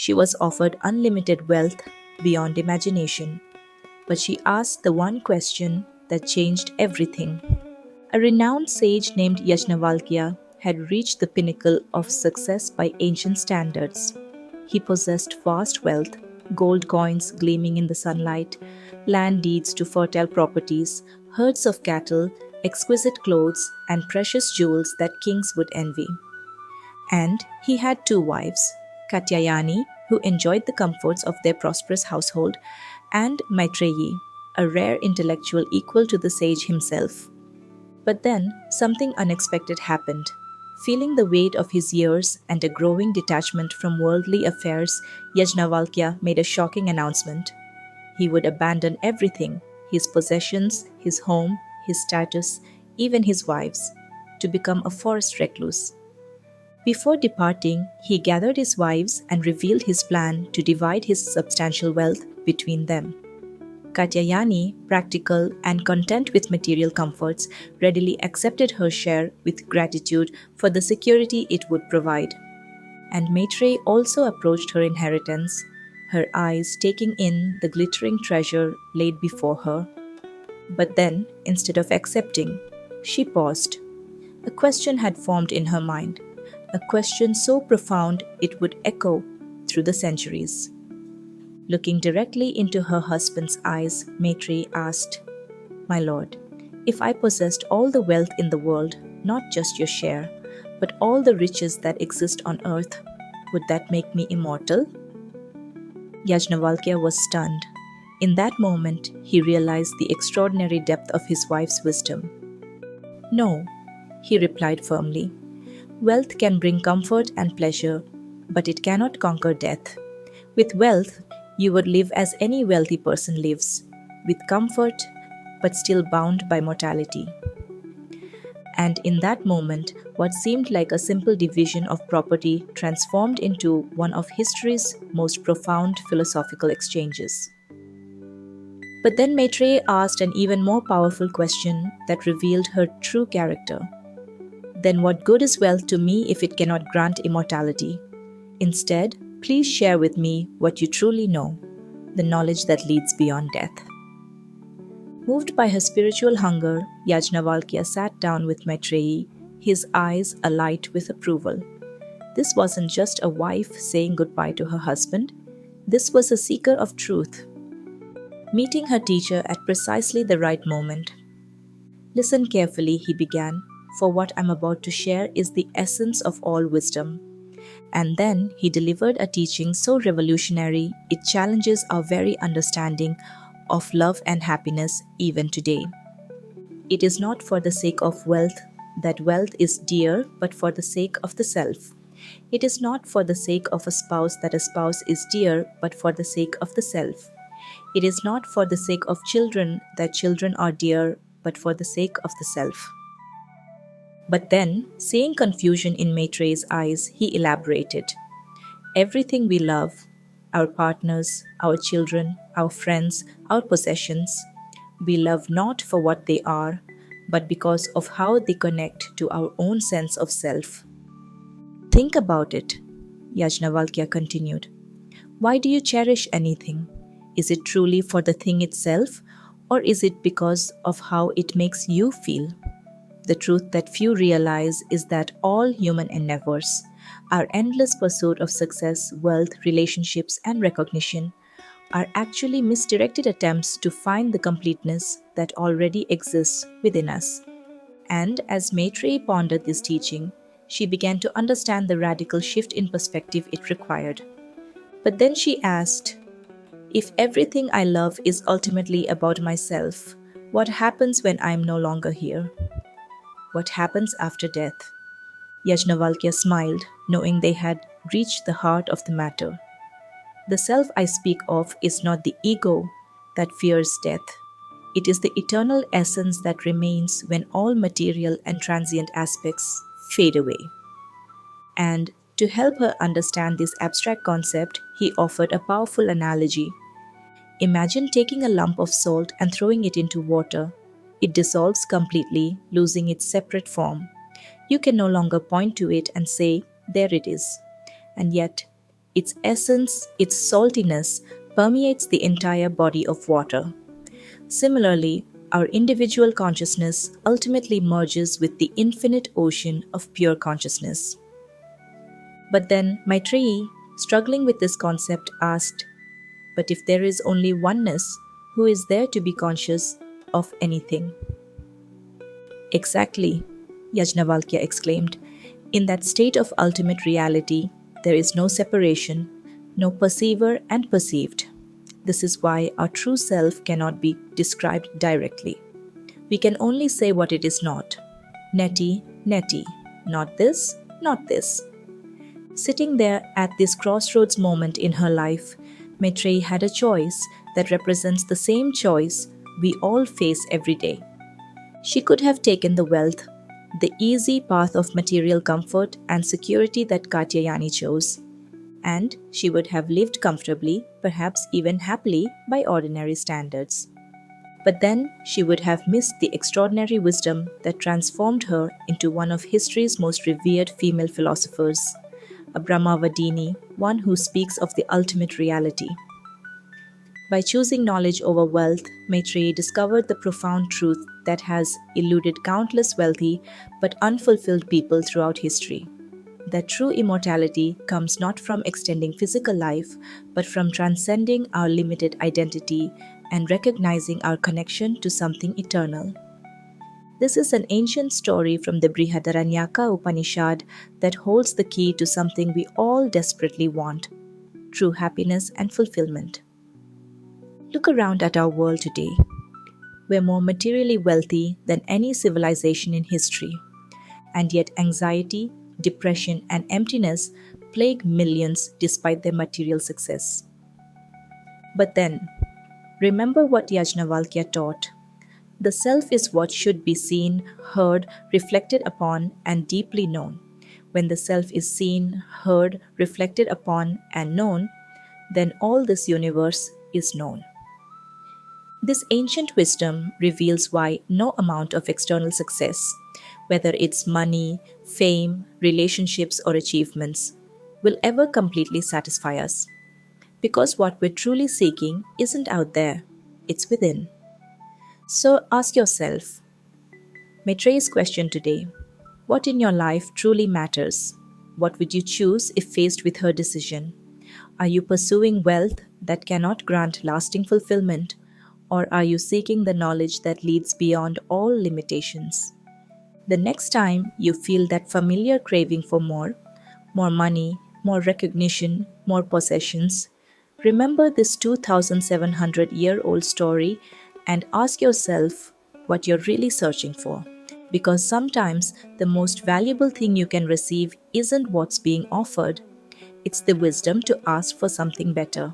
She was offered unlimited wealth beyond imagination, but she asked the one question that changed everything. A renowned sage named Yajnavalkya had reached the pinnacle of success by ancient standards. He possessed vast wealth, gold coins gleaming in the sunlight, land deeds to fertile properties, herds of cattle, exquisite clothes, and precious jewels that kings would envy. And he had two wives, Katyayani, who enjoyed the comforts of their prosperous household, and Maitreyi, a rare intellectual equal to the sage himself. But then something unexpected happened. Feeling the weight of his years and a growing detachment from worldly affairs, Yajnavalkya made a shocking announcement. He would abandon everything, his possessions, his home, his status, even his wives, to become a forest recluse. Before departing, he gathered his wives and revealed his plan to divide his substantial wealth between them. Katyayani, practical and content with material comforts, readily accepted her share with gratitude for the security it would provide. And Maitreyi also approached her inheritance, her eyes taking in the glittering treasure laid before her. But then, instead of accepting, she paused. A question had formed in her mind, a question so profound it would echo through the centuries. Looking directly into her husband's eyes, Maitreyi asked, "My lord, if I possessed all the wealth in the world, not just your share, but all the riches that exist on earth, would that make me immortal?" Yajnavalkya was stunned. In that moment, he realized the extraordinary depth of his wife's wisdom. "No," he replied firmly. "Wealth can bring comfort and pleasure, but it cannot conquer death. With wealth, you would live as any wealthy person lives, with comfort, but still bound by mortality." And in that moment, what seemed like a simple division of property transformed into one of history's most profound philosophical exchanges. But then Maitreyi asked an even more powerful question that revealed her true character. "Then what good is wealth to me if it cannot grant immortality? Instead, please share with me what you truly know, the knowledge that leads beyond death." Moved by her spiritual hunger, Yajnavalkya sat down with Maitreyi, his eyes alight with approval. This wasn't just a wife saying goodbye to her husband, this was a seeker of truth, meeting her teacher at precisely the right moment. "Listen carefully," he began, "for what I'm about to share is the essence of all wisdom." And then he delivered a teaching so revolutionary it challenges our very understanding of love and happiness even today. It is not for the sake of wealth that wealth is dear, but for the sake of the self. It is not for the sake of a spouse that a spouse is dear, but for the sake of the self. It is not for the sake of children that children are dear, but for the sake of the self. But then, seeing confusion in Maitreyi's eyes, he elaborated. "Everything we love, our partners, our children, our friends, our possessions, we love not for what they are, but because of how they connect to our own sense of self." "Think about it," Yajnavalkya continued. "Why do you cherish anything? Is it truly for the thing itself, or is it because of how it makes you feel?" The truth that few realize is that all human endeavors, our endless pursuit of success, wealth, relationships, and recognition, are actually misdirected attempts to find the completeness that already exists within us. And as Maitreyi pondered this teaching, she began to understand the radical shift in perspective it required. But then she asked, "If everything I love is ultimately about myself, what happens when I am no longer here? What happens after death?" Yajnavalkya smiled, knowing they had reached the heart of the matter. "The self I speak of is not the ego that fears death. It is the eternal essence that remains when all material and transient aspects fade away." And to help her understand this abstract concept, he offered a powerful analogy. Imagine taking a lump of salt and throwing it into water. It dissolves completely, losing its separate form. You can no longer point to it and say, "There it is." And yet, Its essence, its saltiness, permeates the entire body of water. Similarly, our individual consciousness ultimately merges with the infinite ocean of pure consciousness. But then Maitreyi, struggling with this concept, asked, but if there is only oneness, who is there to be conscious of anything? Exactly, Yajnavalkya exclaimed. In that state of ultimate reality, there is no separation, no perceiver and perceived. This is why our true self cannot be described directly. We can only say what it is not. Neti, neti. Not this, not this. Sitting there at this crossroads moment in her life, Maitreyi had a choice that represents the same choice we all face every day. She could have taken the wealth, the easy path of material comfort and security that Katyayani chose, and she would have lived comfortably, perhaps even happily by ordinary standards. But then she would have missed the extraordinary wisdom that transformed her into one of history's most revered female philosophers, a Brahmavadini, one who speaks of the ultimate reality. By choosing knowledge over wealth, Maitreyi discovered the profound truth that has eluded countless wealthy but unfulfilled people throughout history. That true immortality comes not from extending physical life, but from transcending our limited identity and recognizing our connection to something eternal. This is an ancient story from the Brihadaranyaka Upanishad that holds the key to something we all desperately want: true happiness and fulfillment. Look around at our world today. We're more materially wealthy than any civilization in history, and yet anxiety, depression, and emptiness plague millions despite their material success. But then, remember what Yajnavalkya taught. The self is what should be seen, heard, reflected upon, and deeply known. When the self is seen, heard, reflected upon, and known, then all this universe is known. This ancient wisdom reveals why no amount of external success, whether it's money, fame, relationships, or achievements, will ever completely satisfy us. Because what we're truly seeking isn't out there, it's within. So ask yourself, Maitreyi's question today: what in your life truly matters? What would you choose if faced with her decision? Are you pursuing wealth that cannot grant lasting fulfillment, or are you seeking the knowledge that leads beyond all limitations? The next time you feel that familiar craving for more money, more recognition, more possessions, remember this 2700-year-old story and ask yourself what you're really searching for. Because sometimes the most valuable thing you can receive isn't what's being offered, it's the wisdom to ask for something better.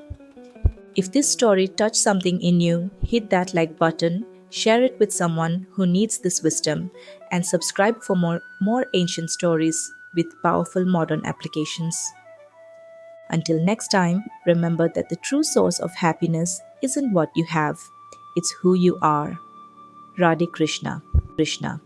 If this story touched something in you, hit that like button, share it with someone who needs this wisdom, and subscribe for more ancient stories with powerful modern applications. Until next time, remember that the true source of happiness isn't what you have, it's who you are. Radhe Krishna. Krishna.